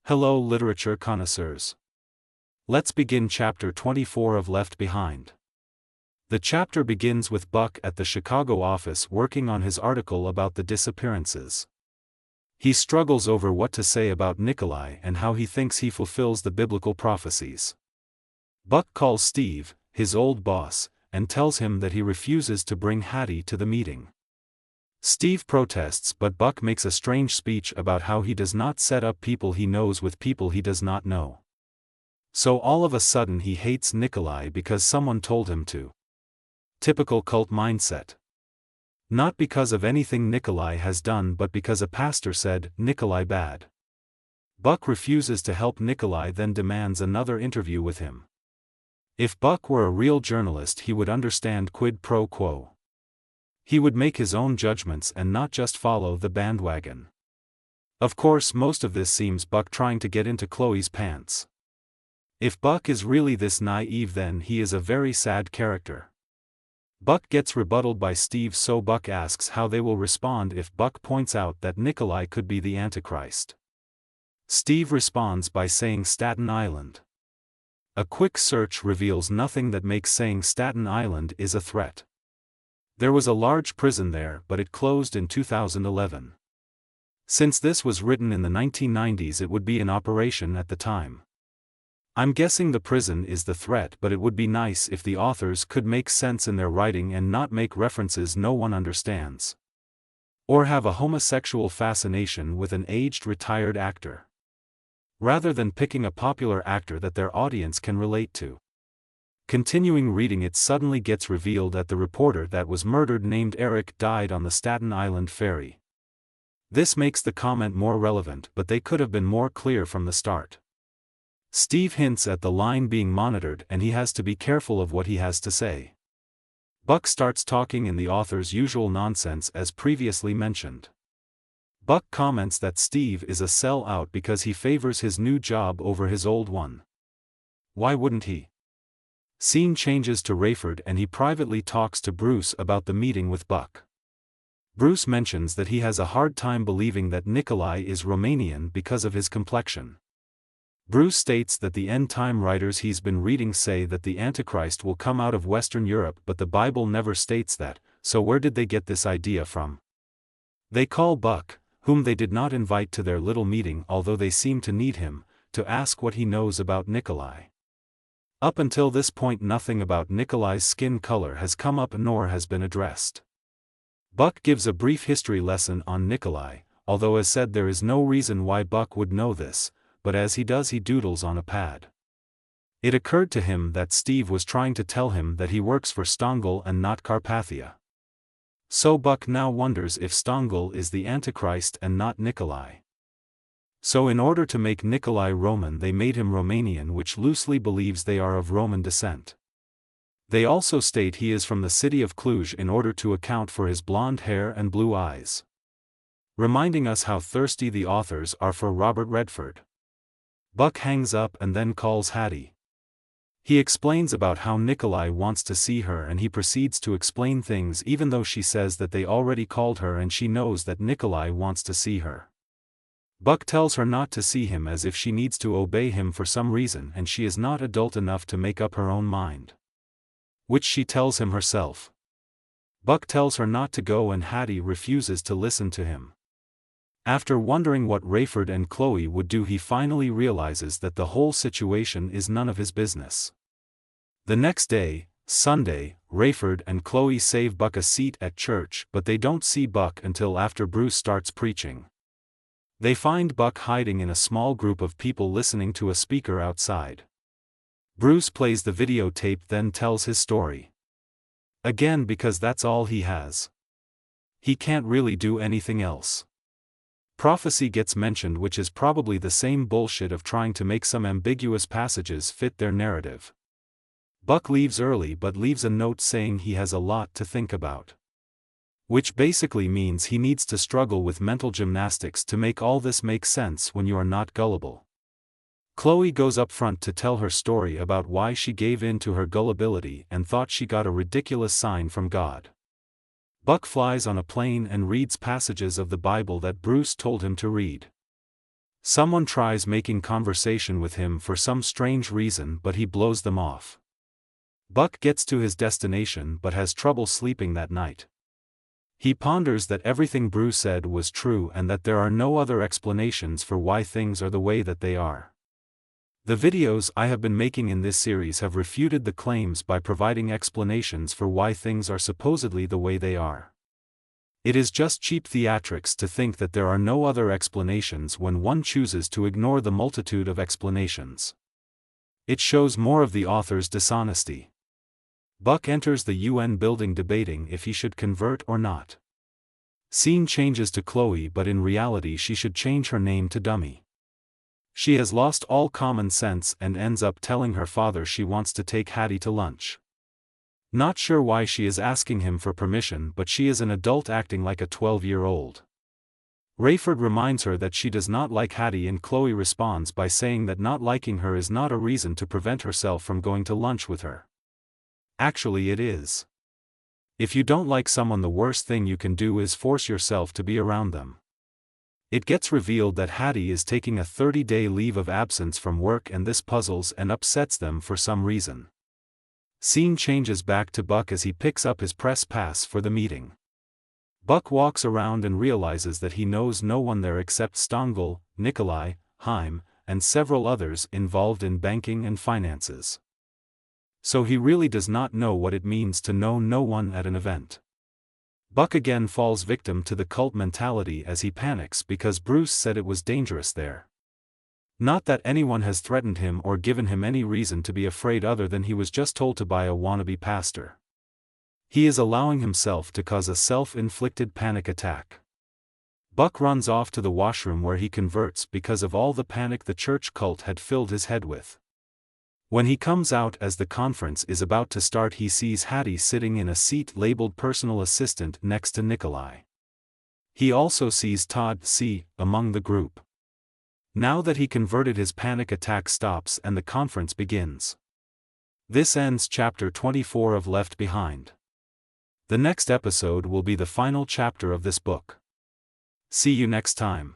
Hello literature connoisseurs. Let's begin chapter 24 of Left Behind. The chapter begins with Buck at the Chicago office working on his article about the disappearances. He struggles over what to say about Nicolae and how he thinks he fulfills the biblical prophecies. Buck calls Steve, his old boss, and tells him that he refuses to bring Hattie to the meeting. Steve protests, but Buck makes a strange speech about how he does not set up people he knows with people he does not know. So all of a sudden he hates Nicolae because someone told him to. Typical cult mindset. Not because of anything Nicolae has done but because a pastor said, "Nicolae bad." Buck refuses to help Nicolae, then demands another interview with him. If Buck were a real journalist, he would understand quid pro quo. He would make his own judgments and not just follow the bandwagon. Of course, most of this seems Buck trying to get into Chloe's pants. If Buck is really this naive, then he is a very sad character. Buck gets rebutted by Steve, so Buck asks how they will respond if Buck points out that Nicolae could be the Antichrist. Steve responds by saying Staten Island. A quick search reveals nothing that makes saying Staten Island is a threat. There was a large prison there, but it closed in 2011. Since this was written in the 1990s, it would be in operation at the time. I'm guessing the prison is the threat, but it would be nice if the authors could make sense in their writing and not make references no one understands. Or have a homosexual fascination with an aged retired actor. Rather than picking a popular actor that their audience can relate to. Continuing reading, it suddenly gets revealed that the reporter that was murdered named Eric died on the Staten Island ferry. This makes the comment more relevant, but they could have been more clear from the start. Steve hints at the line being monitored and he has to be careful of what he has to say. Buck starts talking in the author's usual nonsense as previously mentioned. Buck comments that Steve is a sell-out because he favors his new job over his old one. Why wouldn't he? Scene changes to Rayford and he privately talks to Bruce about the meeting with Buck. Bruce mentions that he has a hard time believing that Nicolae is Romanian because of his complexion. Bruce states that the end-time writers he's been reading say that the Antichrist will come out of Western Europe, but the Bible never states that, so where did they get this idea from? They call Buck, whom they did not invite to their little meeting although they seem to need him, to ask what he knows about Nicolae. Up until this point, nothing about Nicolae's skin color has come up nor has been addressed. Buck gives a brief history lesson on Nicolae, although as said there is no reason why Buck would know this, but as he does he doodles on a pad. It occurred to him that Steve was trying to tell him that he works for Stengel and not Carpathia. So Buck now wonders if Stengel is the Antichrist and not Nicolae. So in order to make Nicolae Roman they made him Romanian, which loosely believes they are of Roman descent. They also state he is from the city of Cluj in order to account for his blonde hair and blue eyes. Reminding us how thirsty the authors are for Robert Redford. Buck hangs up and then calls Hattie. He explains about how Nicolae wants to see her and he proceeds to explain things even though she says that they already called her and she knows that Nicolae wants to see her. Buck tells her not to see him as if she needs to obey him for some reason and she is not adult enough to make up her own mind. Which she tells him herself. Buck tells her not to go and Hattie refuses to listen to him. After wondering what Rayford and Chloe would do, he finally realizes that the whole situation is none of his business. The next day, Sunday, Rayford and Chloe save Buck a seat at church, but they don't see Buck until after Bruce starts preaching. They find Buck hiding in a small group of people listening to a speaker outside. Bruce plays the videotape, then tells his story. Again, because that's all he has. He can't really do anything else. Prophecy gets mentioned, which is probably the same bullshit of trying to make some ambiguous passages fit their narrative. Buck leaves early but leaves a note saying he has a lot to think about. Which basically means he needs to struggle with mental gymnastics to make all this make sense when you are not gullible. Chloe goes up front to tell her story about why she gave in to her gullibility and thought she got a ridiculous sign from God. Buck flies on a plane and reads passages of the Bible that Bruce told him to read. Someone tries making conversation with him for some strange reason, but he blows them off. Buck gets to his destination but has trouble sleeping that night. He ponders that everything Bruce said was true and that there are no other explanations for why things are the way that they are. The videos I have been making in this series have refuted the claims by providing explanations for why things are supposedly the way they are. It is just cheap theatrics to think that there are no other explanations when one chooses to ignore the multitude of explanations. It shows more of the author's dishonesty. Buck enters the UN building debating if he should convert or not. Scene changes to Chloe, but in reality she should change her name to Dummy. She has lost all common sense and ends up telling her father she wants to take Hattie to lunch. Not sure why she is asking him for permission, but she is an adult acting like a 12-year-old. Rayford reminds her that she does not like Hattie, and Chloe responds by saying that not liking her is not a reason to prevent herself from going to lunch with her. Actually, it is. If you don't like someone, the worst thing you can do is force yourself to be around them. It gets revealed that Hattie is taking a 30-day leave of absence from work, and this puzzles and upsets them for some reason. Scene changes back to Buck as he picks up his press pass for the meeting. Buck walks around and realizes that he knows no one there except Stengel, Nicolae, Heim, and several others involved in banking and finances. So he really does not know what it means to know no one at an event. Buck again falls victim to the cult mentality as he panics because Bruce said it was dangerous there. Not that anyone has threatened him or given him any reason to be afraid other than he was just told to by a wannabe pastor. He is allowing himself to cause a self-inflicted panic attack. Buck runs off to the washroom where he converts because of all the panic the church cult had filled his head with. When he comes out as the conference is about to start, he sees Hattie sitting in a seat labeled personal assistant next to Nicolae. He also sees Todd C. among the group. Now that he converted, his panic attack stops and the conference begins. This ends chapter 24 of Left Behind. The next episode will be the final chapter of this book. See you next time.